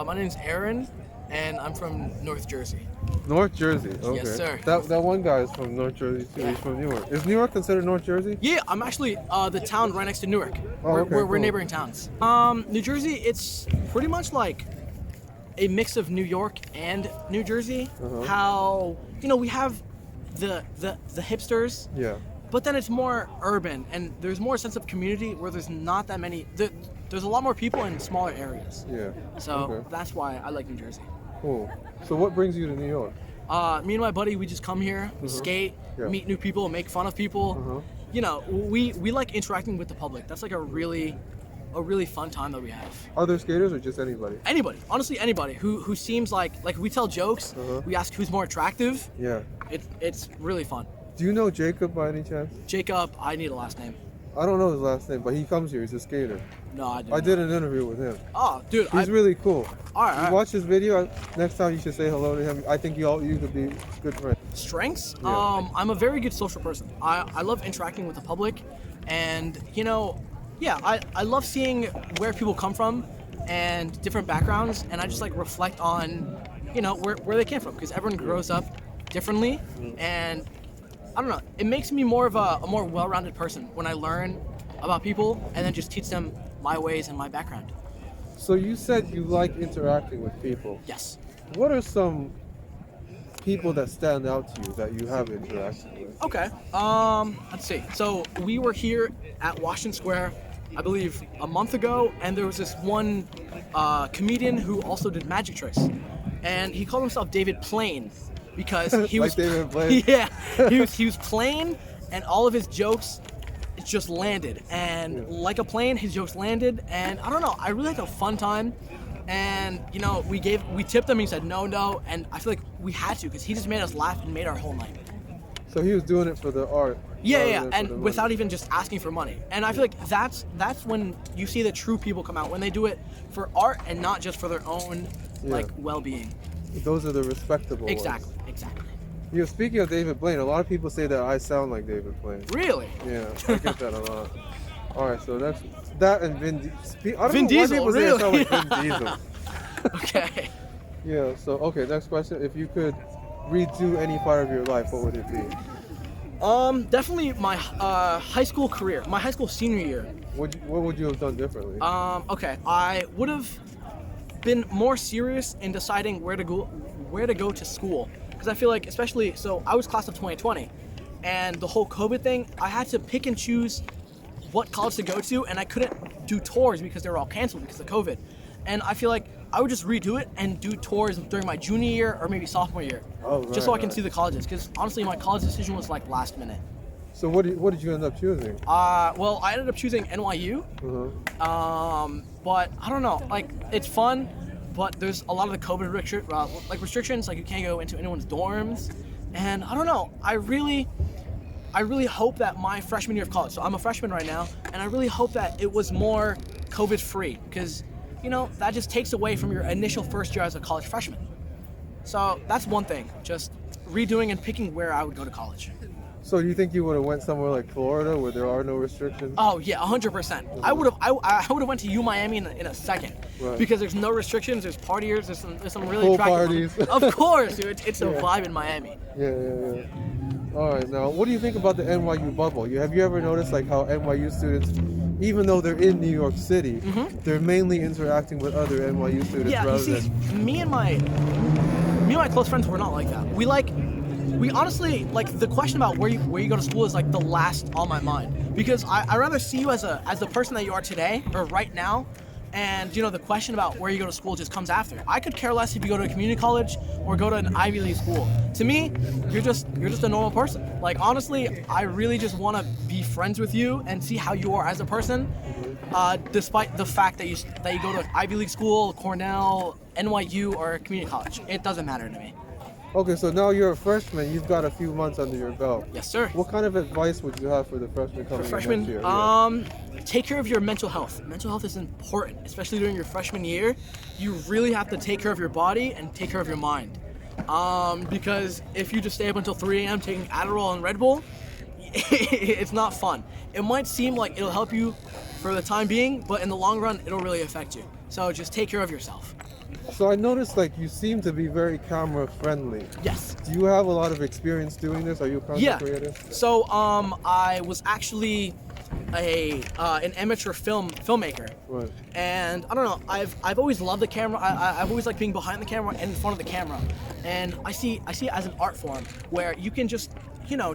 My name's Aaron, and I'm from North Jersey. North Jersey. Okay. Yes, sir. That one guy is from North Jersey too. He's from Newark. Is Newark considered North Jersey? Yeah, I'm actually the town right next to Newark. Oh, okay, We're cool. neighboring towns. New Jersey, it's pretty much like a mix of New York and New Jersey. How we have the hipsters. Yeah. But then it's more urban, and there's more sense of community where there's not that many. There's a lot more people in smaller areas. Yeah. So Okay. that's why I like New Jersey. Cool. So what brings you to New York? Me and my buddy, we just come here, we skate, Yeah. meet new people, make fun of people. We like interacting with the public. That's like a really fun time that we have. Other skaters or just anybody? Anybody, honestly, anybody who seems like we tell jokes. We ask who's more attractive. Yeah. It's really fun. Do you know Jacob by any chance? Jacob, I need a last name. I don't know his last name, but he comes here. He's a skater. No, I didn't. I did an interview with him. Oh, dude, He's really cool. All right. You watch his video. Next time you should say hello to him. I think you could be good friends. Strengths? Yeah. I'm a very good social person. I love interacting with the public, and I love seeing where people come from and different backgrounds, and I just like reflect on where they came from, because everyone grows up differently, and I don't know, it makes me more of a more well-rounded person when I learn about people and then just teach them my ways and my background. So you said you like interacting with people. Yes. What are some people that stand out to you that you have interacted with? Okay. Let's see. So we were here at Washington Square, I believe, a month ago, and there was this one comedian who also did magic tricks, and he called himself David Plain because he Like was David Blaine? yeah, he was plain, and all of his jokes just landed, and like a plane, his jokes landed, and I don't know, I really had a fun time. And we tipped him, and he said no, and I feel like we had to, because he just made us laugh and made our whole night. So he was doing it for the art. Yeah, and without even just asking for money. And I feel like that's when you see the true people come out, when they do it for art and not just for their own well-being. Those are the respectable Exactly. ones. Speaking of David Blaine, a lot of people say that I sound like David Blaine. Really? Yeah, I get that a lot. All right, so that's that and Vin Diesel. Vin Diesel, really? Say I sound really? like Vin Diesel. Okay. Yeah, so, okay, next question. If you could redo any part of your life, what would it be? Definitely my high school career, my high school senior year. What would you have done differently? Okay, I would have been more serious in deciding where to go to school, because I feel like, especially, so I was class of 2020, and the whole COVID thing, I had to pick and choose what college to go to, and I couldn't do tours because they were all canceled because of COVID. And I feel like I would just redo it and do tours during my junior year or maybe sophomore year, just so I can see the colleges. Because honestly, my college decision was like last minute. So what did you end up choosing? Well, I ended up choosing NYU. But I don't know, like, it's fun, but there's a lot of the COVID restrictions, like you can't go into anyone's dorms, and I don't know. I really hope that my freshman year of college, so I'm a freshman right now, and I really hope that it was more COVID free, because that just takes away from your initial first year as a college freshman. So that's one thing, just redoing and picking where I would go to college. So do you think you would have went somewhere like Florida where there are no restrictions? Oh yeah, 100%. I would have went to U Miami in a second, because there's no restrictions, there's partiers, there's some really Pool attractive parties. Of course, dude, it's a vibe in Miami. Yeah. All right, now what do you think about the NYU bubble? Have you ever noticed like how NYU students, even though they're in New York City, they're mainly interacting with other NYU students Yeah, rather you see, than... me and my close friends were not like that. We honestly, like, the question about where you go to school is like the last on my mind, because I rather see you as the person that you are today or right now, and the question about where you go to school just comes after. I could care less if you go to a community college or go to an Ivy League school. To me, you're just a normal person. Like, honestly, I really just want to be friends with you and see how you are as a person, despite the fact that you go to an Ivy League school, Cornell, NYU, or a community college. It doesn't matter to me. Okay, so now you're a freshman. You've got a few months under your belt. Yes, sir. What kind of advice would you have for the freshmen coming in next year? Take care of your mental health. Mental health is important, especially during your freshman year. You really have to take care of your body and take care of your mind. Because if you just stay up until 3 a.m. taking Adderall and Red Bull, it's not fun. It might seem like it'll help you for the time being, but in the long run, it'll really affect you. So just take care of yourself. So I noticed like you seem to be very camera friendly. Yes. Do you have a lot of experience doing this? Are you a content Yeah. creator? So I was actually an amateur filmmaker, Right. and I don't know. I've always loved the camera. I've always liked being behind the camera and in front of the camera, and I see it as an art form where you can just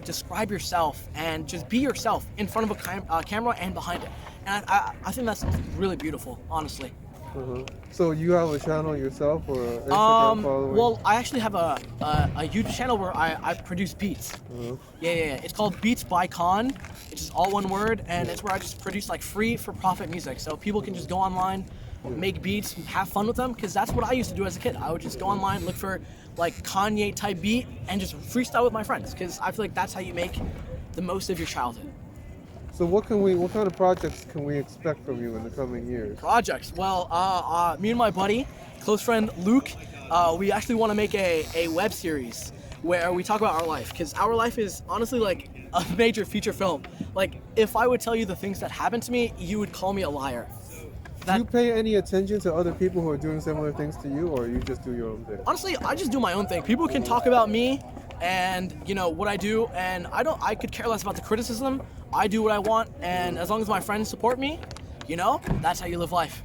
describe yourself and just be yourself in front of a camera and behind it, and I think that's really beautiful, honestly. Uh-huh. So you have a channel yourself or an Instagram following? Well, I actually have a YouTube channel where I produce beats. Uh-huh. Yeah. It's called Beats by Con. It's just all one word, and it's where I just produce like free for profit music. So people can just go online, make beats, have fun with them, because that's what I used to do as a kid. I would just go online, look for like Kanye type beat, and just freestyle with my friends, because I feel like that's how you make the most of your childhood. So what kind of projects can we expect from you in the coming years? Projects. Well, me and my buddy, close friend Luke, we actually want to make a web series where we talk about our life, because our life is honestly like a major feature film. Like, if I would tell you the things that happened to me, you would call me a liar. Do you pay any attention to other people who are doing similar things to you, or you just do your own thing? Honestly, I just do my own thing. People can talk about me and what I do, and I could care less about the criticism. I do what I want, and as long as my friends support me, that's how you live life.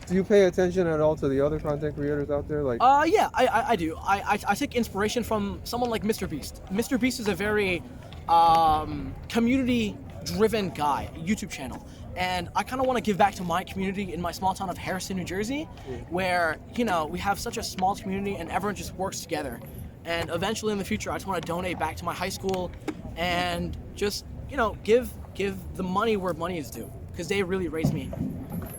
Do you pay attention at all to the other content creators out there? Like, yeah, I do. I take inspiration from someone like Mr. Beast. Mr. Beast is a very community-driven guy, YouTube channel. And I kind of want to give back to my community in my small town of Harrison, New Jersey, where, we have such a small community and everyone just works together. And eventually in the future, I just want to donate back to my high school and just, give the money where money is due, because they really raised me.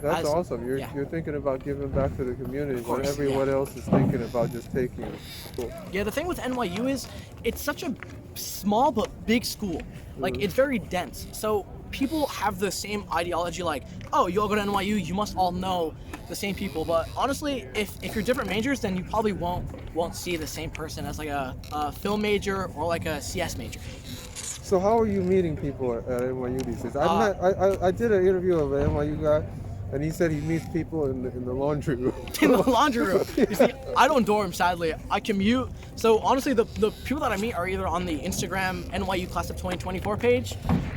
that's awesome. You're thinking about giving back to the community when everyone else is thinking about just taking it. Cool. Yeah, the thing with NYU is it's such a small but big school. Like, it's very dense. So people have the same ideology, like, oh, you all go to NYU, you must all know the same people. But honestly, if you're different majors, then you probably won't see the same person as like a film major or like a CS major. So how are you meeting people at NYU these days? I did an interview of an NYU guy, and he said he meets people in the laundry room. In the laundry room. You see, I don't dorm, sadly. I commute. So honestly, the people that I meet are either on the Instagram NYU Class of 2024 page,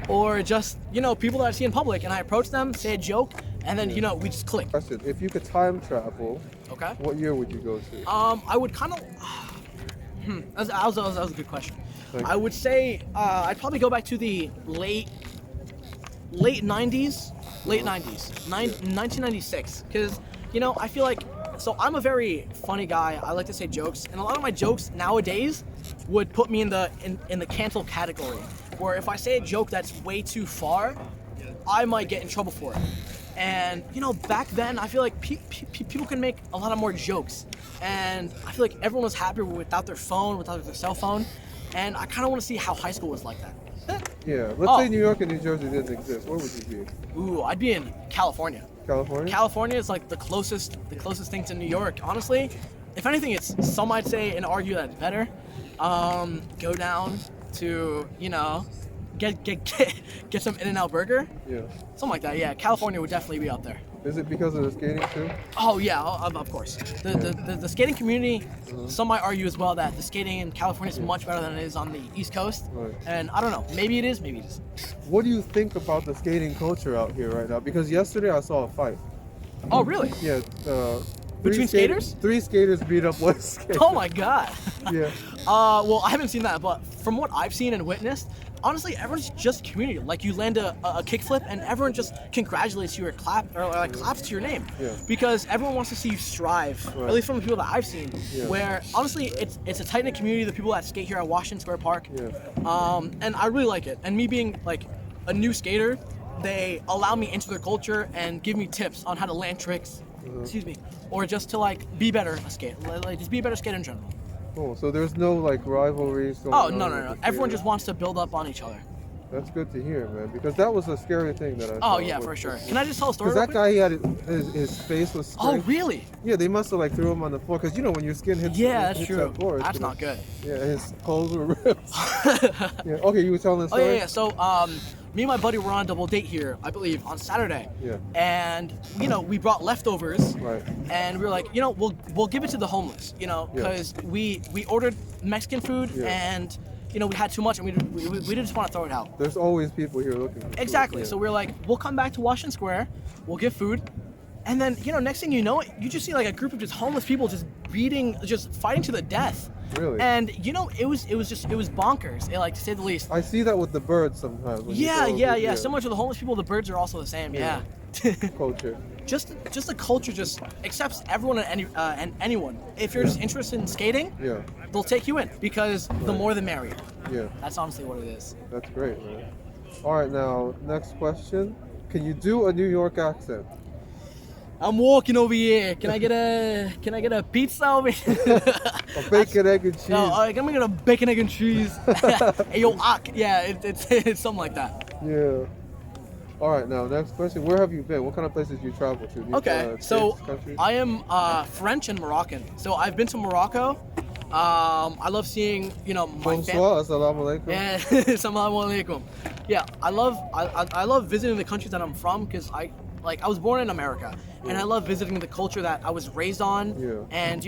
or just, people that I see in public, and I approach them, say a joke, and then, we just click. Question: if you could time travel, Okay. what year would you go to? I would kind of... that was a good question. Thanks. I would say I'd probably go back to the late 90s, 1996, because I feel like, so I'm a very funny guy. I like to say jokes, and a lot of my jokes nowadays would put me in the cancel category, where if I say a joke that's way too far, I might get in trouble for it. And back then I feel like people can make a lot of more jokes, and I feel like everyone was happier without their phone, without their cell phone, and I kind of want to see how high school was like that. Yeah, let's say New York and New Jersey didn't exist. Where would you be? Ooh, I'd be in California. California? California is like the closest thing to New York. Honestly, if anything, it's, some might say and argue that it's better. Go down to get some In-N-Out burger. Yeah. Something like that. Yeah, California would definitely be up there. Is it because of the skating too? Oh yeah, of course. The skating community, some might argue as well that the skating in California is much better than it is on the East Coast. Right. And I don't know, maybe it is, maybe it isn't. What do you think about the skating culture out here right now? Because yesterday I saw a fight. Oh really? Yeah. Between skaters? 3 skaters beat up 1 skater. Oh my god. Yeah. Well, I haven't seen that, but from what I've seen and witnessed, honestly, everyone's just community. Like, you land a kickflip and everyone just congratulates you or claps to your name. Yeah. Because everyone wants to see you strive. Right. At least from the people that I've seen. Yeah. Where honestly, it's a tight knit community. The people that skate here at Washington Square Park. Yeah. And I really like it. And me being like a new skater, they allow me into their culture and give me tips on how to land tricks. Excuse me. Or just to be better at skate. Like, just be a better skater in general. Oh, so there's no rivalries going Oh on no. with the Everyone skaters? just wants to build up on each other. That's good to hear, man. Because that was a scary thing that I Oh saw. yeah, for sure. Can I just tell a story? Because Real that quick? guy, he had his face was Oh scraped. really? Yeah, they must have like threw him on the floor. Because when your skin hits, Yeah, that's hits true. that floor, it's That's gonna- not good. Yeah, his clothes were ripped. Yeah. Okay, you were telling the Oh story. yeah. So me and my buddy were on a double date here, I believe, on Saturday. Yeah. And we brought leftovers. Right. And we were like, we'll give it to the homeless, Yeah. because we ordered Mexican food Yeah. and we had too much and we didn't just want to throw it out. There's always people here looking for food. Exactly. Yeah. So we're like, we'll come back to Washington Square, we'll get food, and then next thing you know, you just see like a group of just homeless people just fighting to the death. Really? And it was bonkers, like, to say the least. I see that with the birds sometimes. when you Yeah, go yeah, over- yeah. Similar to the homeless people, the birds are also the same. Yeah. Culture. just the culture just accepts everyone and anyone. If you're just interested in skating, Yeah. they'll take you in because the Right. more the merrier. Yeah. That's honestly what it is. That's great, man. All right, now next question. Can you do a New York accent? I'm walking over here. Can I get a pizza over here? A bacon, egg, and cheese. No, I'm gonna get a bacon, egg, and cheese. Hey, yo, yeah, it's something like that. Yeah. All right, now next question. Where have you been? What kind of places you traveled to? Okay, so states, countries? I am French and Moroccan. So I've been to Morocco. I love seeing, my Bonsoir, assalamu alaikum. Yeah, Assalamu alaikum. Yeah, I love visiting the countries that I'm from because I was born in America and I love visiting the culture that I was raised on. Yeah. And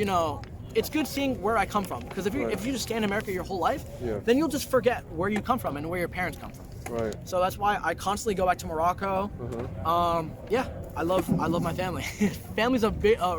it's good seeing where I come from because if you just stay in America your whole life, Yeah. then you'll just forget where you come from and where your parents come from. Right. So that's why I constantly go back to Morocco. Uh-huh. Yeah, I love my family. Family's a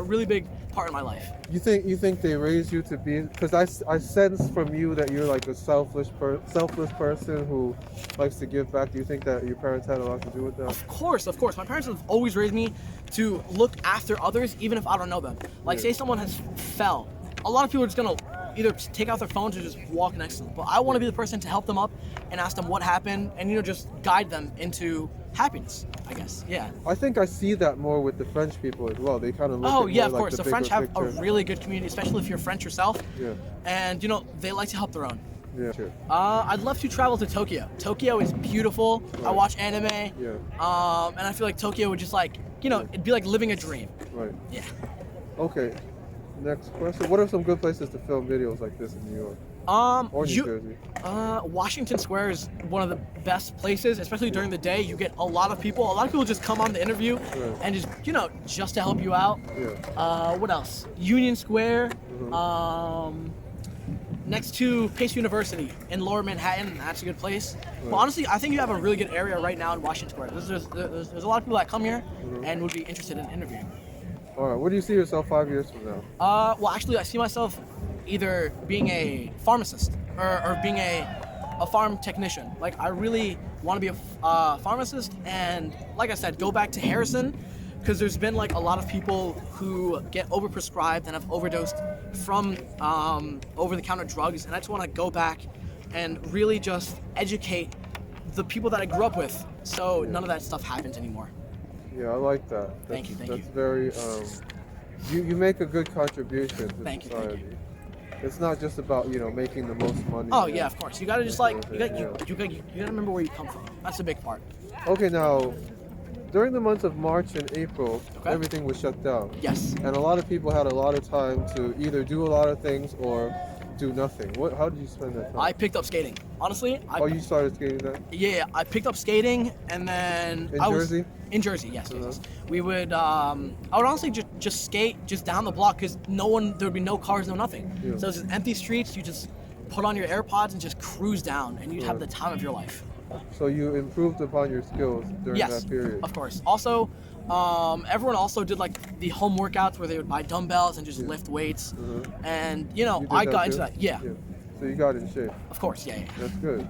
really big part of my life. You think they raised you to be? Because I sense from you that you're like a selfless person who likes to give back. Do you think that your parents had a lot to do with that? Of course. My parents have always raised me to look after others, even if I don't know them. Like, Yeah. say someone has fell. A lot of people are just gonna either take out their phones or just walk next to them. But I want to be the person to help them up and ask them what happened, and just guide them into happiness, I guess. Yeah. I think I see that more with the French people as well. They kind of look Oh at yeah, more of like course. The bigger French have a picture. really good community, especially if you're French yourself. Yeah. And they like to help their own. Yeah. Sure. I'd love to travel to Tokyo. Tokyo is beautiful. I Right. watch anime. Yeah. And I feel like Tokyo would just it'd be like living a dream. Right. Yeah. Okay. Next question. What are some good places to film videos like this in New York or New Jersey? Washington Square is one of the best places, especially during the day. You get a lot of people. A lot of people just come on the interview Right. and just to help you out. Yeah. What else? Union Square. Mhm. Next to Pace University in Lower Manhattan. That's a good place. But Right. honestly, I think you have a really good area right now in Washington Square. There's a lot of people that come here Mhm. and would be interested in interviewing. All right. Where do you see yourself 5 years from now? Well, actually, I see myself either being a pharmacist or being a farm technician. Like, I really want to be a pharmacist, and like I said, go back to Harrison, because there's been like a lot of people who get overprescribed and have overdosed from over-the-counter drugs, and I just want to go back and really just educate the people that I grew up with, so none of that stuff happens anymore. Yeah, I like that. Thank you, thank That's you. very. You make a good contribution to Thank you, society. thank you. It's not just about making the most money. Oh yeah, of course. You gotta just like you Yeah. gotta remember where you come from. That's a big part. Okay, now during the months of March and April, Okay. everything was shut down, Yes. and a lot of people had a lot of time to either do a lot of things or do nothing. How did you spend that time? I picked up skating. Honestly, You started skating then? yeah, I picked up skating, and then In I was Jersey? in Jersey. Yes, Uh-huh. yes. We would. I would honestly just skate just down the block because there would be no cars, no nothing. Yeah. So it's just empty streets. You just put on your AirPods and just cruise down, and you'd have the time of your life. So you improved upon your skills during Yes, that period. of course. Also, everyone also did like the home workouts where they would buy dumbbells and just lift weights, Mhm. and You did I that got too? into that. Yeah, So you got in shape. of course. Yeah, yeah. That's good.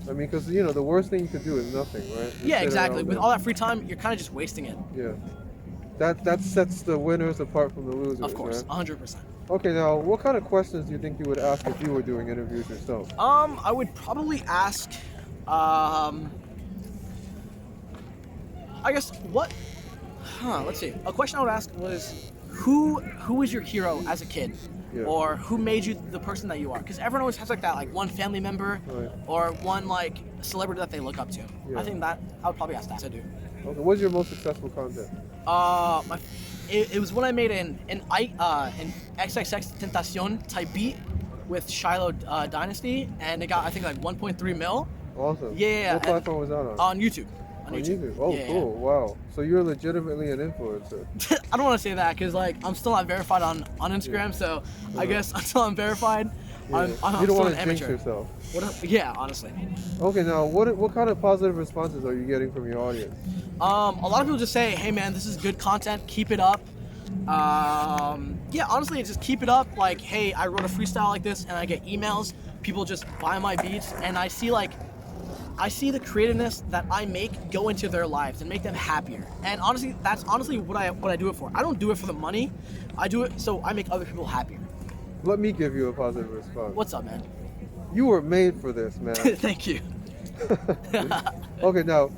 I mean, because the worst thing you could do is nothing, right? Just Yeah, sit exactly. around With and- all that free time, you're kind of just wasting it. Yeah. That sets the winners apart from the losers. Of course, man. 100%. Okay, now what kind of questions do you think you would ask if you were doing interviews yourself? I would probably ask, I guess what? Let's see. A question I would ask was, who was your hero as a kid? Yeah. Or who made you the person that you are? Because everyone always has like that, like one family member Right. or one like celebrity that they look up to. Yeah. I think that I would probably ask that to do. Okay. What's your most successful content? It was when I made an XXX Tentacion type beat with Shiloh Dynasty, and it got I think like 1.3 mil Awesome. Yeah, What platform was that on? on YouTube. On YouTube. Oh, Yeah, cool. Wow. So you're legitimately an influencer. yeah. I don't want to say that because like I'm still not verified on Instagram, so I guess until I'm verified, Yeah. I'm You still don't want an to jinx amateur. yourself. Yeah, honestly. Okay. Now, what kind of positive responses are you getting from your audience? A lot of people just say, "Hey man, this is good content. Keep it up." Yeah, honestly, just keep it up. Like, hey, I wrote a freestyle like this, and I get emails. People just buy my beats, and I see the creativeness that I make go into their lives and make them happier. And honestly, that's honestly what I do it for. I don't do it for the money. I do it so I make other people happier. Let me give you a positive response. What's up, man? You were made for this, man. Thank you. Okay, now,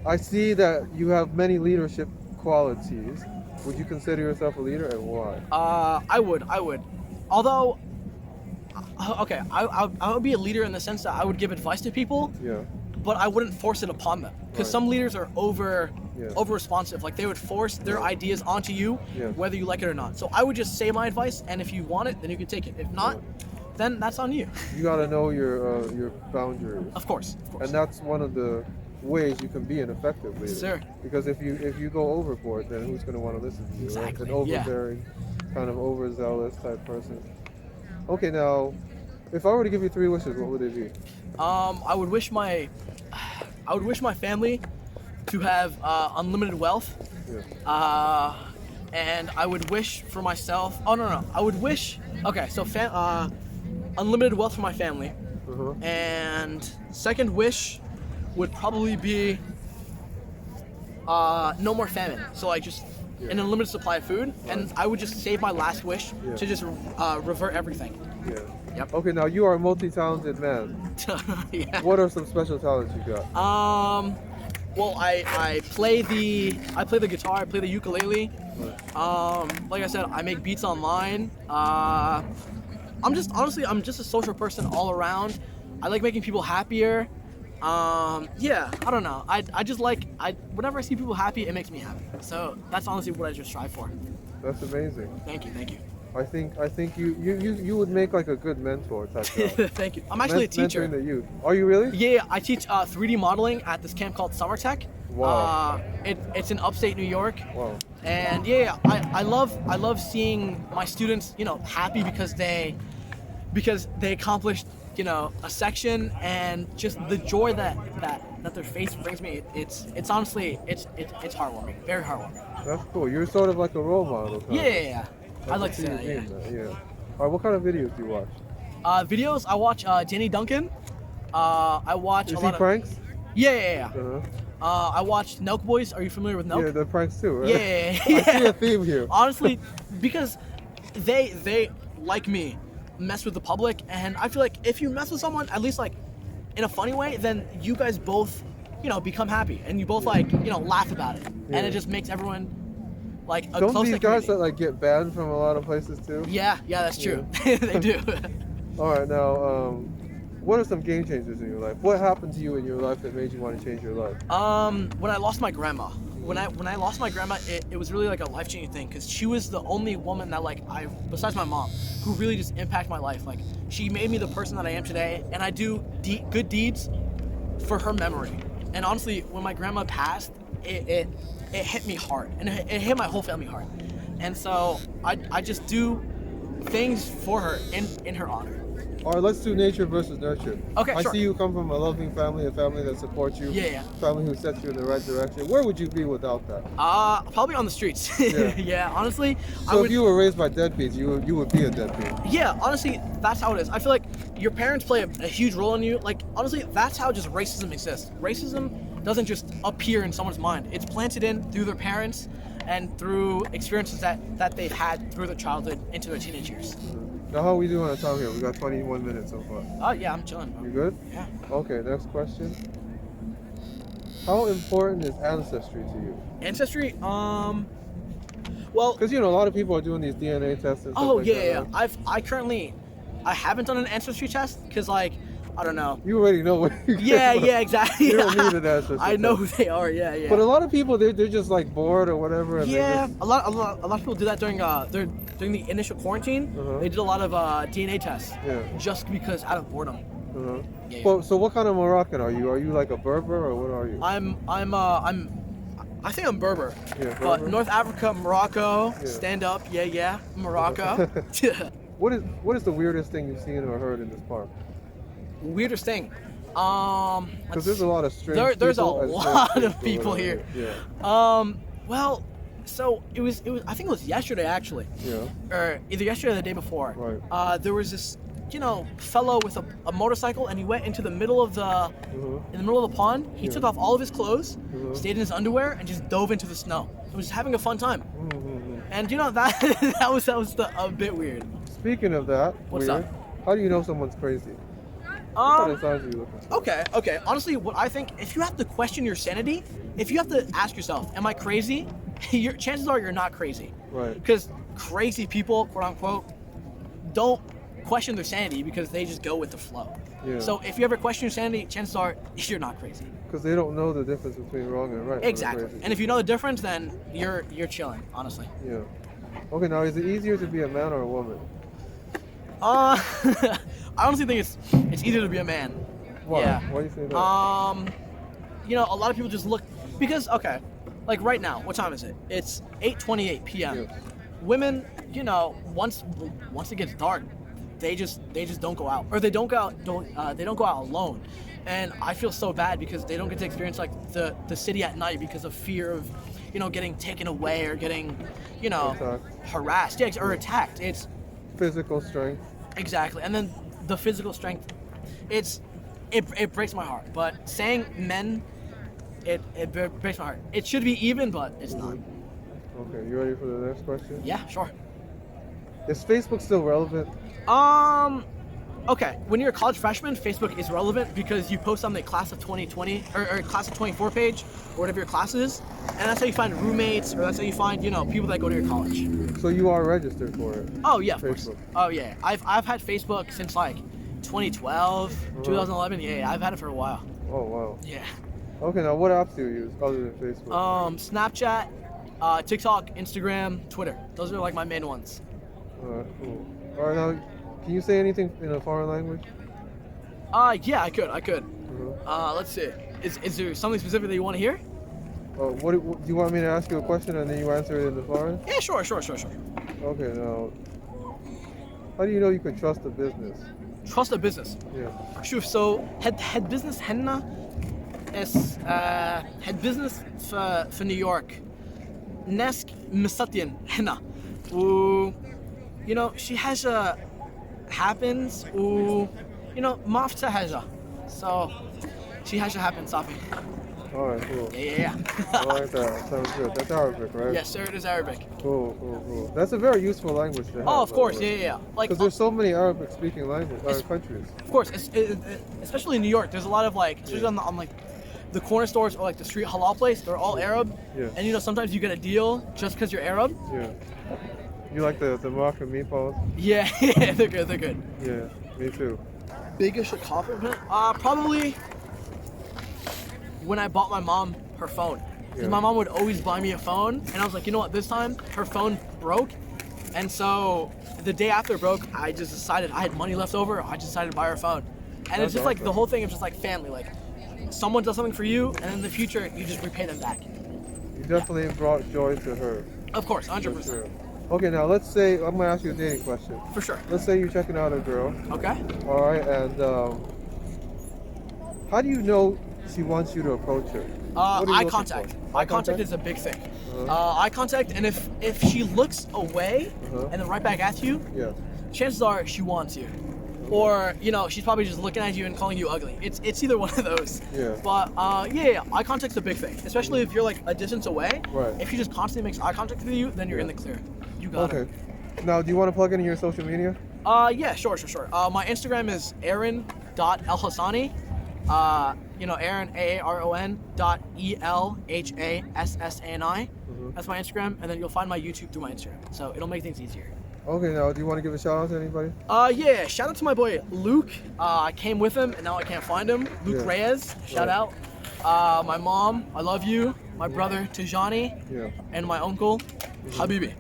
I see that you have many leadership qualities. Would you consider yourself a leader, and why? I would. Although, okay, I would be a leader in the sense that I would give advice to people, Yeah. but I wouldn't force it upon them. Because Right. some leaders are over Yeah. responsive. Like they would force their Yeah. ideas onto you, Yeah. whether you like it or not. So I would just say my advice, and if you want it, then you can take it. If not, then that's on you. You gotta know your boundaries, Of course. and that's one of the ways you can be an effective leader. Sir. Because if you go overboard, then who's gonna want to listen to you? Right? Exactly, An yeah. overbearing, kind of overzealous type person. Okay, now, if I were to give you 3 wishes, what would they be? I would wish my family to have unlimited wealth. Yeah. And I would wish for myself. Oh no. I would wish. Okay, so unlimited wealth for my family. Uh-huh. And second wish would probably be no more famine. So like just an unlimited supply of food, and I would just save my last wish Yeah. to just revert everything. Yeah. Yep. Okay, now you are a multi-talented man. Yeah. What are some special talents you got? Well, I play the guitar, I play the ukulele. Like I said, I make beats online. I'm just a social person all around. I like making people happier. Yeah, I don't know. I just like whenever I see people happy, it makes me happy. So that's honestly what I just strive for. That's amazing. Thank you. I think you would make like a good mentor type guy. Thank you. I'm actually a teacher. Mentoring the youth. Are you really? Yeah, I teach 3D modeling at this camp called Summer Tech. Wow. It's in upstate New York. Wow. And yeah, I love seeing my students, happy because they accomplished, a section, and just the joy that their face brings me. It's honestly it's heartwarming, very heartwarming. That's cool. You're sort of like a role model. Kind of. Yeah. I'd like to say see that. you Yeah. being that, yeah. All right. What kind of videos do you watch? Videos. I watch Danny Duncan. I watch You a see lot of pranks? yeah. Uh-huh. I watch Nelk Boys. Are you familiar with Nelk? Yeah, they're pranks too, right? Yeah. I see a theme here. Honestly, because they like me mess with the public, and I feel like if you mess with someone, at least like in a funny way, then you guys both, become happy, and you both laugh about it, Yeah. and it just makes everyone like a Don't close these guys community. that like get banned from a lot of places too? Yeah, that's true. They do. All right, now, what are some game changers in your life? What happened to you in your life that made you want to change your life? When I lost my grandma. When I lost my grandma, it was really like a life-changing thing, because she was the only woman that besides my mom, who really just impacted my life. Like, she made me the person that I am today, and I do good deeds for her memory. And honestly, when my grandma passed, it hit me hard, and it hit my whole family hard. And so I just do things for her in her honor. All right, let's do nature versus nurture. Okay, I sure. see you come from a loving family, a family that supports you, Yeah. a family who sets you in the right direction. Where would you be without that? Probably on the streets. Yeah. Yeah, honestly. So if you were raised by deadbeats, you would be a deadbeat. Yeah, honestly, that's how it is. I feel like your parents play a huge role in you. Like, honestly, that's how just racism exists. Racism doesn't just appear in someone's mind. It's planted in through their parents and through experiences that they've had through their childhood into their teenage years. Now, how are we doing on time here? We got 21 minutes so far. Oh, yeah, I'm chilling, You bro. good? Yeah. Okay, next question. How important is ancestry to you? Ancestry, Well, Because a lot of people are doing these DNA tests and stuff oh like yeah, that. yeah. Right? I haven't done an ancestry test because like I don't know. You already know what you Yeah, get. yeah, exactly. You don't need an ancestry I know test. who they are. Yeah, yeah. But a lot of people, they're just like bored or whatever. And Yeah, They just, a lot of people do that during during the initial quarantine. Uh-huh. They did a lot of DNA tests. Yeah. Just because out of boredom. uh-huh. Yeah, yeah. Well, so what kind of Moroccan are you? Are you like a Berber or what are you? I think I'm Berber. Yeah, But Berber? North Africa, Morocco, Yeah. stand up, yeah, Morocco. What is the weirdest thing you've seen or heard in this park? Weirdest thing. Because there's a lot of strange there's a people and strange lot of people around here. Yeah. Well, so it was I think it was yesterday actually, Yeah. or either yesterday or the day before. Right. There was this fellow with a motorcycle, and he went into the middle of the in the middle of the pond. He Yeah. took off all of his clothes, Mhm. stayed in his underwear, and just dove into the snow. He was having a fun time. Mm-hmm. And that a bit weird. Speaking of that, What's weird, up? how do you know someone's crazy? What kind of signs are you looking for? Okay. Honestly, what I think, if you have to question your sanity, if you have to ask yourself, am I crazy? Chances are you're not crazy. Right. Because crazy people, quote unquote, don't question their sanity because they just go with the flow. Yeah. So if you ever question your sanity, chances are you're not crazy. Because they don't know the difference between wrong and right. when they're Exactly. crazy. And if you know the difference, then you're chilling, honestly. Yeah. Okay, now is it easier to be a man or a woman? I honestly think it's easier to be a man. Why? Yeah. Why do you say that? A lot of people just look because like right now, what time is it? It's 8:28 p.m. Yeah. Women, once it gets dark, they just don't go out, or they don't go out alone, and I feel so bad because they don't get to experience like the city at night because of fear of getting taken away or getting Attacked. harassed, yeah, or attacked. It's Physical strength. exactly, and then the physical strength. It breaks my heart, but saying men, it breaks my heart. It should be even, but it's not. Okay, you ready for the next question? Yeah, sure. Is Facebook still relevant? Okay, when you're a college freshman, Facebook is relevant because you post on the class of 2020 or class of 24 page or whatever your class is, and that's how you find roommates, or that's how you find people that go to your college. So you are registered for it? Oh yeah, of course. Facebook. Oh yeah, I've had Facebook since like 2012, 2011. Yeah, I've had it for a while. Oh wow. Yeah. Okay, now what apps do you use other than Facebook? Snapchat, TikTok, Instagram, Twitter. Those are like my main ones. Alright, cool. Alright, now can you say anything in a foreign language? Yeah, I could. Uh-huh. Let's see. Is there something specific that you want to hear? What do you want me to ask you a question and then you answer it in the foreign? Yeah, sure. Okay, now how do you know you can trust a business? Trust a business. Yeah. Sure. So head business henna is head business for New York. Nesk Misatian henna. She has a happens. Mafta has a. So she has to happen, Safi. Alright, cool. Yeah. I like that. Sounds good. That's Arabic, right? Yes, sir. It is Arabic. Cool. That's a very useful language to have. Oh, of course. Yeah. Like, Because there's so many Arabic-speaking countries. of course, especially in New York, there's a lot of especially on like the corner stores or like the street halal place. They're all Arab. Yeah. And sometimes you get a deal just because you're Arab. Yeah. You like the Moroccan meatballs? Yeah, they're good. Yeah, me too. Biggest accomplishment? Probably when I bought my mom her phone. Because Yeah. my mom would always buy me a phone, and I was like, you know what? This time her phone broke, and so the day after it broke, I just decided I had money left over. I just decided to buy her a phone, and That's it's just like the awesome. whole thing is just like family. Like someone does something for you, and in the future you just repay them back. You definitely brought joy to her. Of course, For 100%. sure. Okay, now let's say I'm gonna ask you a dating question. For sure. Let's say you're checking out a girl. Okay. All right, and how do you know she wants you to approach her? What are you Eye looking contact. for? Eye contact is a big thing. Uh-huh. Eye contact, and if she looks away Uh-huh. and then right back at you, Yeah. chances are she wants you. Or, she's probably just looking at you and calling you ugly. It's either one of those. Yeah. But, eye contact's a big thing. Especially if you're, like, a distance away. Right. If she just constantly makes eye contact with you, then you're in the clear. You got Okay. Now, do you want to plug in your social media? it. Yeah, sure. My Instagram is aaron.elhassani. Aaron Aaron .ELHASSANI. That's my Instagram, and then you'll find my YouTube through my Instagram. So it'll make things easier. Okay, now do you want to give a shout out to anybody? Yeah, shout out to my boy Luke. I came with him and now I can't find him. Luke Reyes, shout out. My mom, I love you. My brother Tijani, and my uncle Habibi.